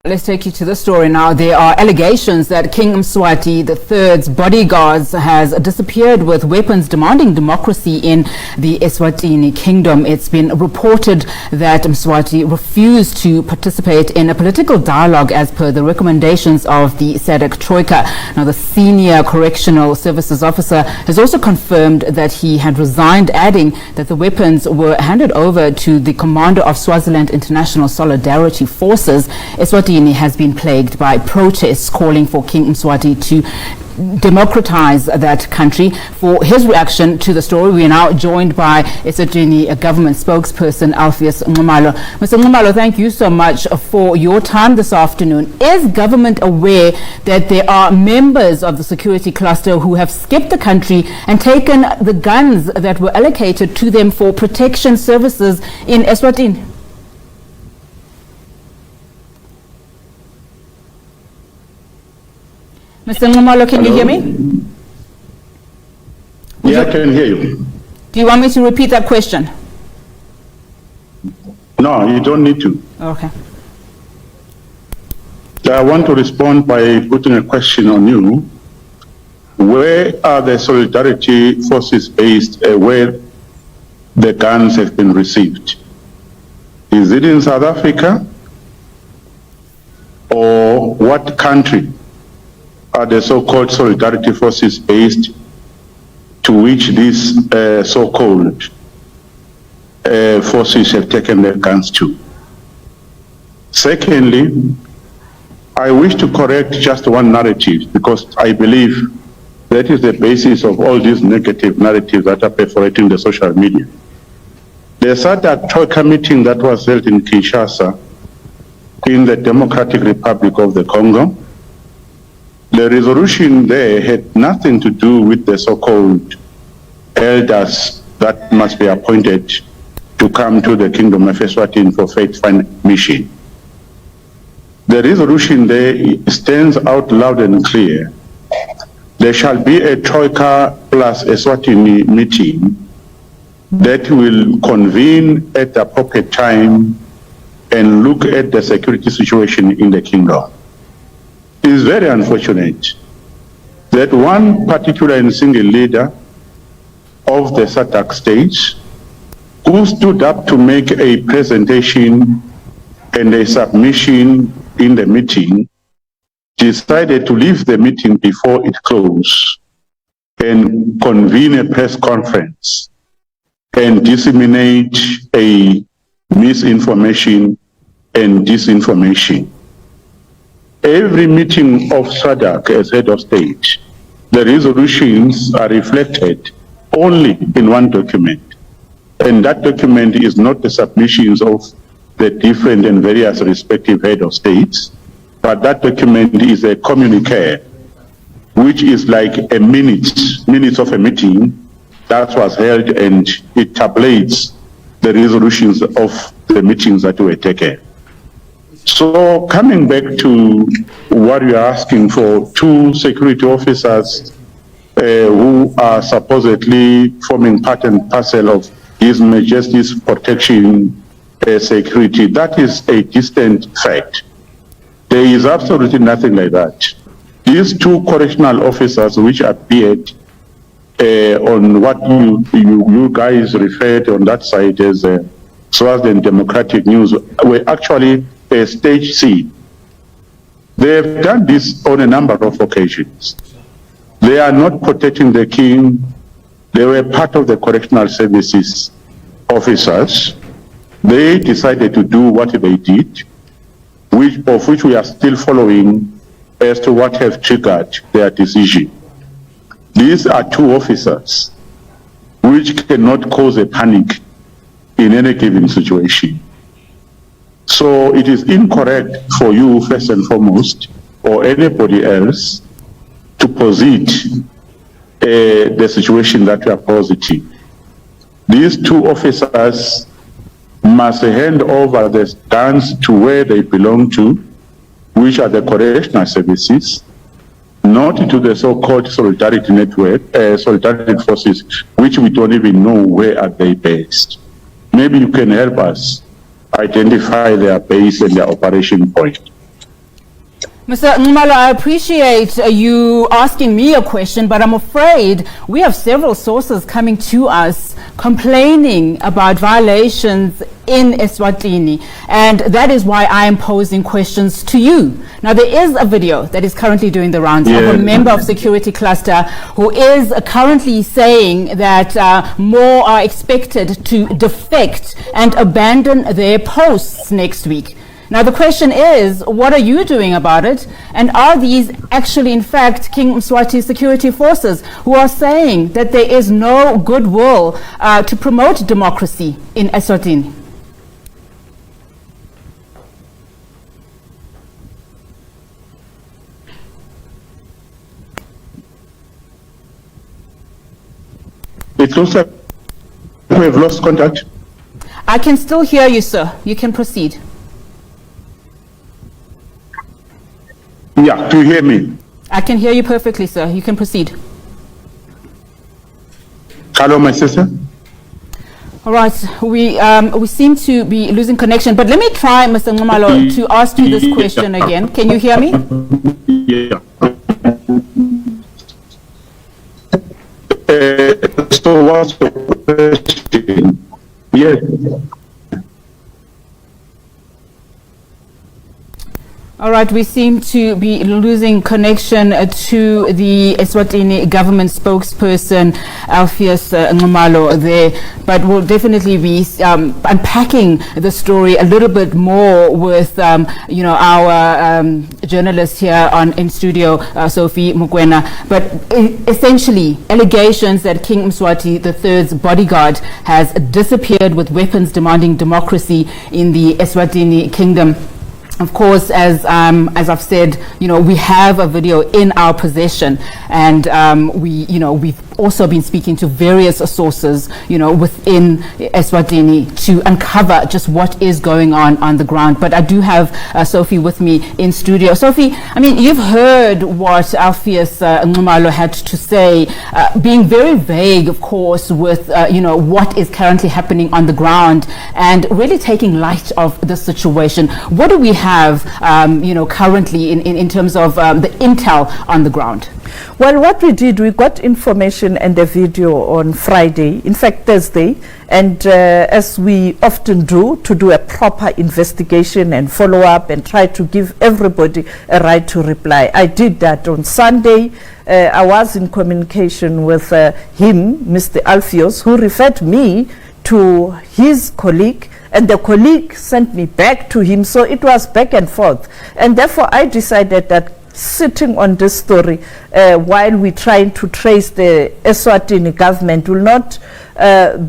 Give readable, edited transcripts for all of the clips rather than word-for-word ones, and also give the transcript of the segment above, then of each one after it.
Let's take you to the story now. There are allegations that King Mswati III's bodyguards has disappeared with weapons demanding democracy in the Eswatini kingdom. It's been reported that Mswati refused to participate in a political dialogue as per the recommendations of the SADC Troika. Now, the senior correctional services officer has also confirmed that he had resigned, adding that the weapons were handed over to the commander of Swaziland International Solidarity Forces. Eswatini has been plagued by protests calling for King Mswati to democratize that country. For his reaction to the story, we are now joined by Eswatini government spokesperson Alpheus Nxumalo. Mr. Nxumalo, thank you so much for your time this afternoon. Is government aware that there are members of the security cluster who have skipped the country and taken the guns that were allocated to them for protection services in Eswatini? Mr. Nxumalo, can you hear me? Yeah, I can hear you. Do you want me to repeat that question? No, you don't need to. Okay. I want to respond by putting a question on you. Where are the solidarity forces based where the guns have been received? Is it in South Africa? Or what country are the so-called solidarity forces based to which these so-called forces have taken their guns to? Secondly, I wish to correct just one narrative, because I believe that is the basis of all these negative narratives that are perforating the social media. The SADC Troika meeting that was held in Kinshasa in the Democratic Republic of the Congo, the resolution there had nothing to do with the so-called elders that must be appointed to come to the Kingdom of Eswatini for faith-finding mission. The resolution there stands out loud and clear. There shall be a Troika plus Eswatini meeting that will convene at the appropriate time and look at the security situation in the kingdom. It is very unfortunate that one particular and single leader of the SADC stage, who stood up to make a presentation and a submission in the meeting, decided to leave the meeting before it closed and convene a press conference and disseminate a misinformation and disinformation. Every meeting of SADC as head of state, the resolutions are reflected only in one document. And that document is not the submissions of the different and various respective head of states, but that document is a communique, which is like a minutes of a meeting that was held, and it tabulates the resolutions of the meetings that were taken. So coming back to what you're asking for, two security officers who are supposedly forming part and parcel of His Majesty's protection security, that is a distant fact. There is absolutely nothing like that. These two correctional officers which appeared on what you guys referred on that side as Swaziland Democratic News were actually a stage C. They have done this on a number of occasions. They are not protecting the king. They were part of the correctional services officers. They decided to do what they did, of which we are still following as to what have triggered their decision. These are two officers which cannot cause a panic in any given situation. So it is incorrect for you, first and foremost, or anybody else, to posit the situation that we are positing. These two officers must hand over the guns to where they belong to, which are the correctional services, not to the so-called solidarity network, solidarity forces, which we don't even know where are they based. Maybe you can help us identify their base and their operation point. Mr. Nxumalo, I appreciate you asking me a question, but I'm afraid we have several sources coming to us complaining about violations in Eswatini, and that is why I am posing questions to you. Now, there is a video that is currently doing the rounds of a member of security cluster who is currently saying that more are expected to defect and abandon their posts next week. Now, the question is, what are you doing about it? And are these actually, in fact, King Mswati security forces who are saying that there is no goodwill to promote democracy in Eswatini? It looks like we have lost contact. I can still hear you, sir. You can proceed. Yeah, do you hear me? I can hear you perfectly, sir. You can proceed. Hello, my sister. All right, we seem to be losing connection, but let me try, Mr. Nxumalo, to ask you this question again. Can you hear me? Yeah. So what's the question? Yes. All right, we seem to be losing connection to the Eswatini government spokesperson, Alpheus Nxumalo, there, but we'll definitely be unpacking the story a little bit more with, our journalist here in studio, Sophie Mokoena. But essentially, allegations that King Mswati III's bodyguard has disappeared with weapons demanding democracy in the Eswatini kingdom. Of course, as I've said, we have a video in our possession, and we've also been speaking to various sources, within Eswatini to uncover just what is going on the ground. But I do have Sophie with me in studio. Sophie, I mean, you've heard what Alpheus Nxumalo had to say, being very vague, of course, with what is currently happening on the ground, and really taking light of the situation. What do we have, currently in terms of the intel on the ground? Well, what we did, we got information and a video on Friday, in fact Thursday, and as we often do, to do a proper investigation and follow up and try to give everybody a right to reply. I did that on Sunday. I was in communication with him, Mr. Alpheus, who referred me to his colleague, and the colleague sent me back to him, so it was back and forth. And therefore I decided that sitting on this story while we're trying to trace the Eswatini government will not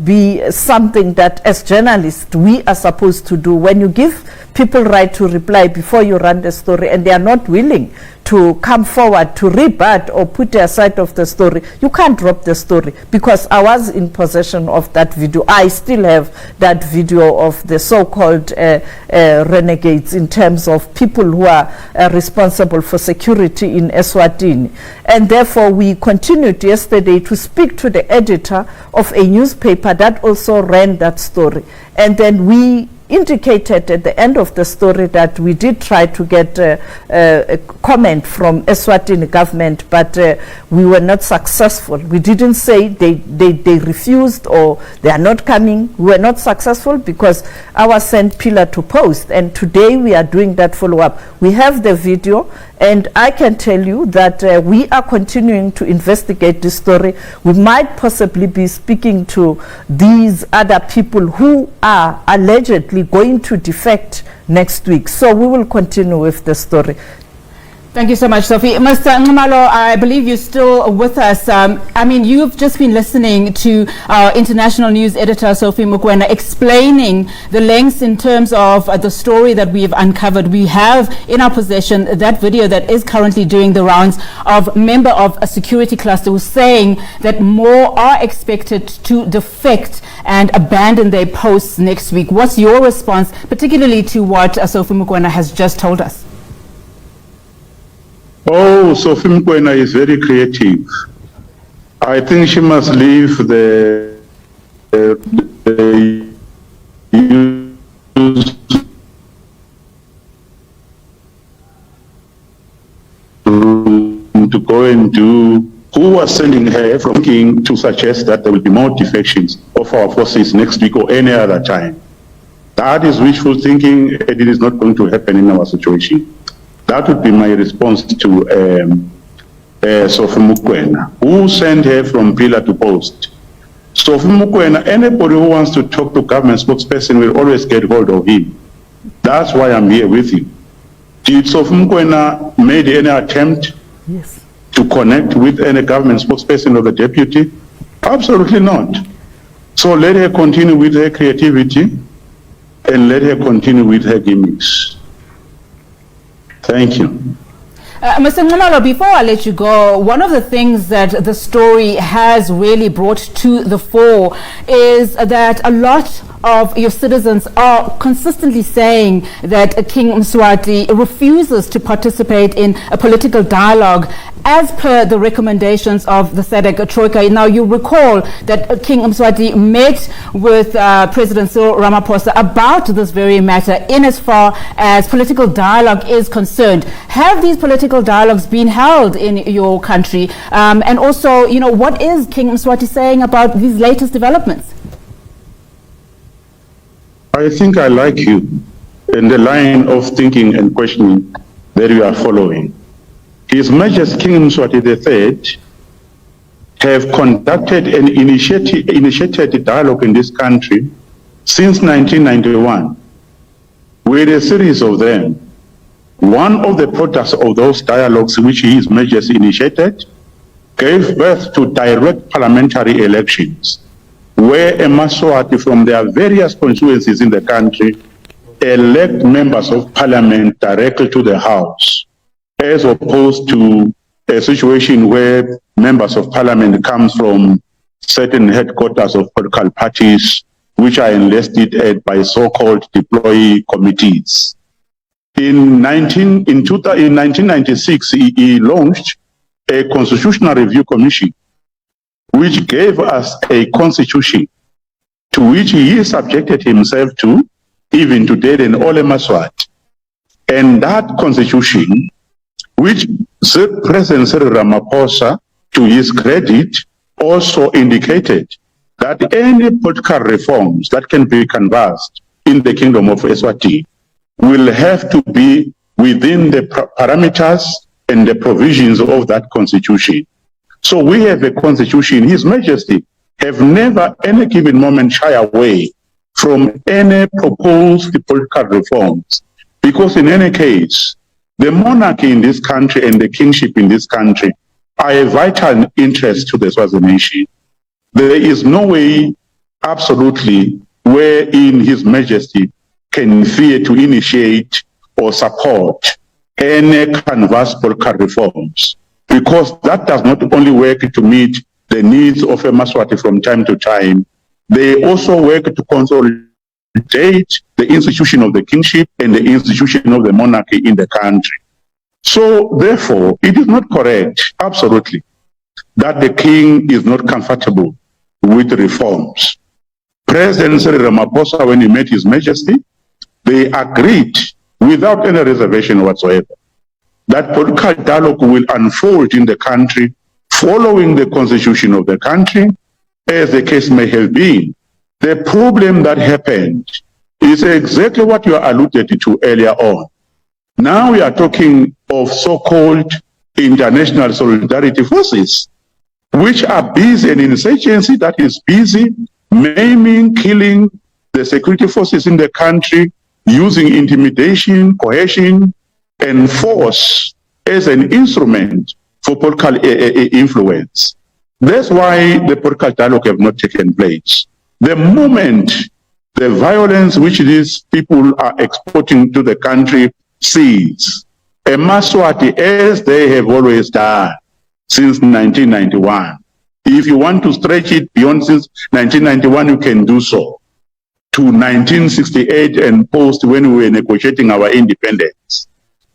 be something that as journalists we are supposed to do. When you give people right to reply before you run the story and they are not willing to come forward to rebut or put their side of the story, you can't drop the story. Because I was in possession of that video. I still have that video of the so-called renegades, in terms of people who are responsible for security in Eswatini. And therefore we continued yesterday to speak to the editor of a newspaper that also ran that story. And then we indicated at the end of the story that we did try to get a comment from Eswatini government, but we were not successful. We didn't say they refused or they are not coming. We were not successful because I was sent pillar to post, and today we are doing that follow-up. We have the video, and I can tell you that we are continuing to investigate this story. We might possibly be speaking to these other people who are allegedly going to defect next week. So we will continue with the story. Thank you so much, Sophie. Mr. Nxumalo, I believe you're still with us. I mean, you've just been listening to our international news editor, Sophie Mokoena, explaining the lengths in terms of the story that we've uncovered. We have in our possession that video that is currently doing the rounds of a member of a security cluster who's saying that more are expected to defect and abandon their posts next week. What's your response, particularly to what Sophie Mokoena has just told us? Oh, Sophie Mokoena is very creative. I think she must leave the something to go and do. Who was sending her from King to suggest that there will be more defections of our forces next week or any other time? That is wishful thinking, and it is not going to happen in our situation. That would be my response to Sophie Mukwena, who sent her from pillar to post. Sophie Mukwena, anybody who wants to talk to government spokesperson will always get hold of him. That's why I'm here with you. Did Sophie Mukwena made any attempt to connect with any government spokesperson or the deputy? Absolutely not. So let her continue with her creativity and let her continue with her gimmicks. Thank you. Mr. Nxumalo, before I let you go, one of the things that the story has really brought to the fore is that a lot of your citizens are consistently saying that King Mswati refuses to participate in a political dialogue as per the recommendations of the SADC Troika. Now, you recall that King Mswati met with President Cyril Ramaphosa about this very matter in as far as political dialogue is concerned. Have these political dialogues been held in your country? And also, you know, what is King Mswati saying about these latest developments? I think I like you in the line of thinking and questioning that you are following. His Majesty King Mswati III have conducted and initiated dialogue in this country since 1991 with a series of them. One of the products of those dialogues which His Majesty initiated gave birth to direct parliamentary elections, where a Maswati from their various constituencies in the country elect members of parliament directly to the House, as opposed to a situation where members of parliament come from certain headquarters of political parties which are enlisted by so-called deployee committees. In 1996, he launched a Constitutional Review Commission, which gave us a constitution to which he subjected himself to, even today, in Ole Maswat. And that constitution, which President Cyril Ramaphosa, to his credit, also indicated that any political reforms that can be canvassed in the Kingdom of Eswatini will have to be within the parameters and the provisions of that constitution. So we have a constitution. His Majesty have never, any given moment, shy away from any proposed political reforms, because in any case, the monarchy in this country and the kingship in this country are a vital interest to the Swazi nation. There is no way, absolutely, wherein His Majesty can fear to initiate or support any canvas political reforms, because that does not only work to meet the needs of a Maswati from time to time, they also work to consolidate the institution of the kingship and the institution of the monarchy in the country. So, therefore, it is not correct, absolutely, that the king is not comfortable with reforms. President Cyril Ramaphosa, when he met His Majesty, they agreed without any reservation whatsoever that political dialogue will unfold in the country following the constitution of the country, as the case may have been. The problem that happened is exactly what you alluded to earlier on. Now we are talking of so-called international solidarity forces, which are busy, an insurgency that is busy maiming, killing the security forces in the country, using intimidation, coercion, and force as an instrument for political influence. That's why the political dialogue have not taken place. The moment the violence which these people are exporting to the country ceases, a Maswati, as they have always done since 1991, if you want to stretch it beyond since 1991, you can do so, to 1968 and post, when we were negotiating our independence.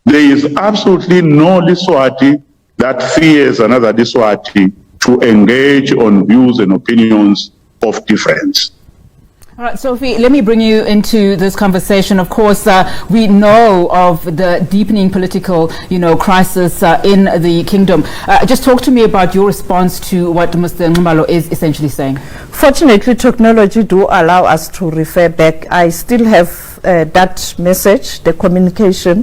There is absolutely no Liswati that fears another Liswati to engage on views and opinions of difference. All right, Sophie, let me bring you into this conversation. Of course, we know of the deepening political, crisis in the kingdom. Just talk to me about your response to what Mr. Nxumalo is essentially saying. Fortunately, technology do allow us to refer back. I still have that message, the communication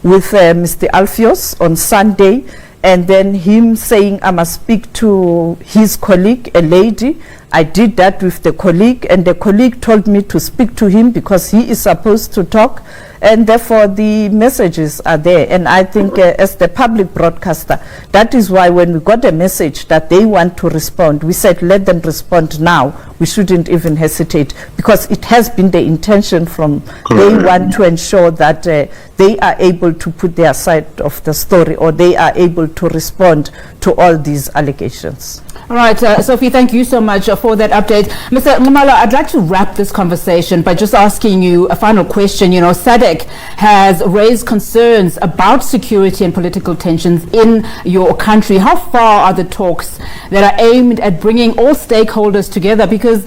with Mr. Alpheus on Sunday, and then him saying I must speak to his colleague, a lady. I did that with the colleague, and the colleague told me to speak to him because he is supposed to talk, and therefore the messages are there. And I think as the public broadcaster, that is why when we got a message that they want to respond, we said let them respond now. We shouldn't even hesitate, because it has been the intention from day one to ensure that they are able to put their side of the story, or they are able to respond to all these allegations. All right, Sophie, thank you so much for that update. Mr. Nxumalo, I'd like to wrap this conversation by just asking you a final question. SADC has raised concerns about security and political tensions in your country. How far are the talks that are aimed at bringing all stakeholders together? Because,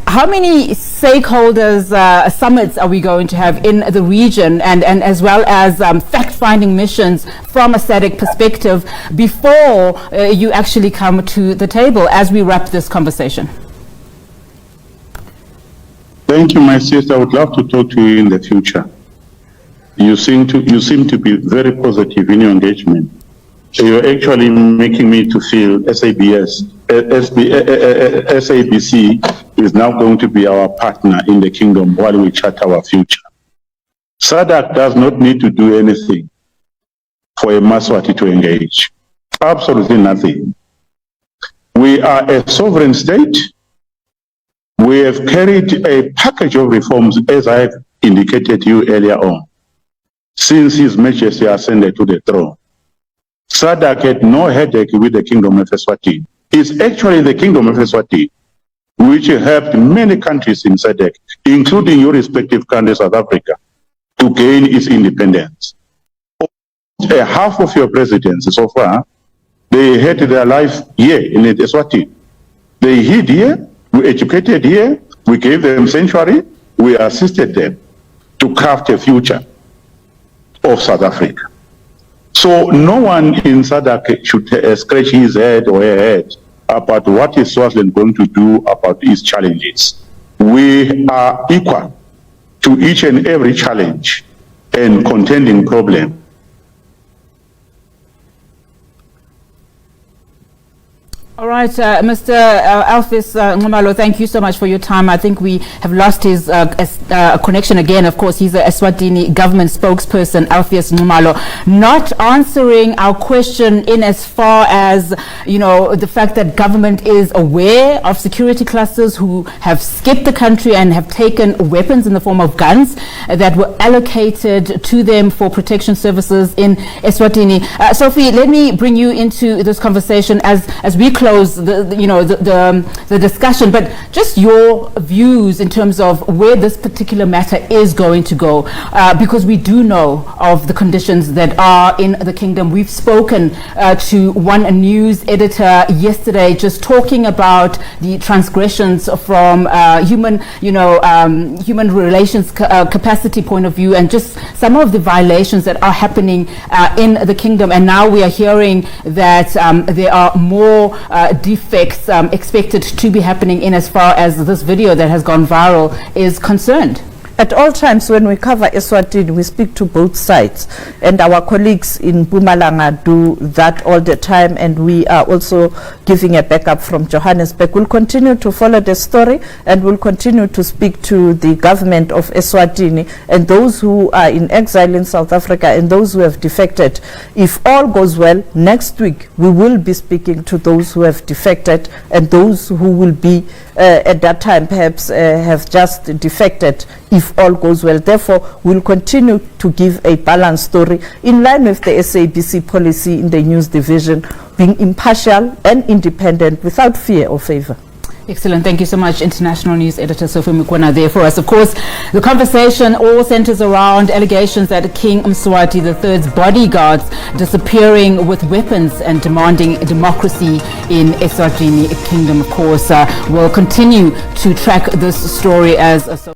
how many stakeholders summits are we going to have in the region, and as well as fact-finding missions from a SADC perspective before you actually come to the table as we wrap this conversation? Thank you, my sister. I would love to talk to you in the future. You seem to be very positive in your engagement. So you're actually making me to feel SABC is now going to be our partner in the kingdom while we chart our future. SADC does not need to do anything for a Maswati to engage. Absolutely nothing. We are a sovereign state. We have carried a package of reforms, as I have indicated to you earlier on, since His Majesty ascended to the throne. SADC had no headache with the Kingdom of Eswatini. It's actually the Kingdom of Eswatini which helped many countries in SADC, including your respective country, South Africa, to gain its independence. Half of your presidents so far, they had their life here in Eswatini. They hid here, we educated here, we gave them sanctuary, we assisted them to craft a future of South Africa. So no one in SADC should scratch his head or her head about what is Swaziland going to do about these challenges. We are equal to each and every challenge and contending problem. All right, Mr. Alpheus Nxumalo, thank you so much for your time. I think we have lost his connection again. Of course, he's a Eswatini government spokesperson, Alpheus Nxumalo, not answering our question in as far as, the fact that government is aware of security clusters who have skipped the country and have taken weapons in the form of guns that were allocated to them for protection services in Eswatini. Sophie, let me bring you into this conversation as we close the discussion, but just your views in terms of where this particular matter is going to go, because we do know of the conditions that are in the kingdom. We've spoken to one news editor yesterday, just talking about the transgressions from human relations capacity point of view, and just some of the violations that are happening in the kingdom. And now we are hearing that there are more defects expected to be happening in as far as this video that has gone viral is concerned. At all times when we cover Eswatini, we speak to both sides, and our colleagues in Mpumalanga do that all the time, and we are also giving a backup from Johannesburg. We'll continue to follow the story, and we'll continue to speak to the government of Eswatini and those who are in exile in South Africa and those who have defected. If all goes well, next week we will be speaking to those who have defected and those who will be at that time perhaps have just defected, if all goes well. Therefore, we'll continue to give a balanced story in line with the SABC policy in the news division, being impartial and independent without fear or favor. Excellent. Thank you so much, International News Editor Sophie Mukwena there for us. Of course, the conversation all centers around allegations that King Mswati III's bodyguards disappearing with weapons and demanding democracy in Eswatini Kingdom. Of course, we'll continue to track this story as a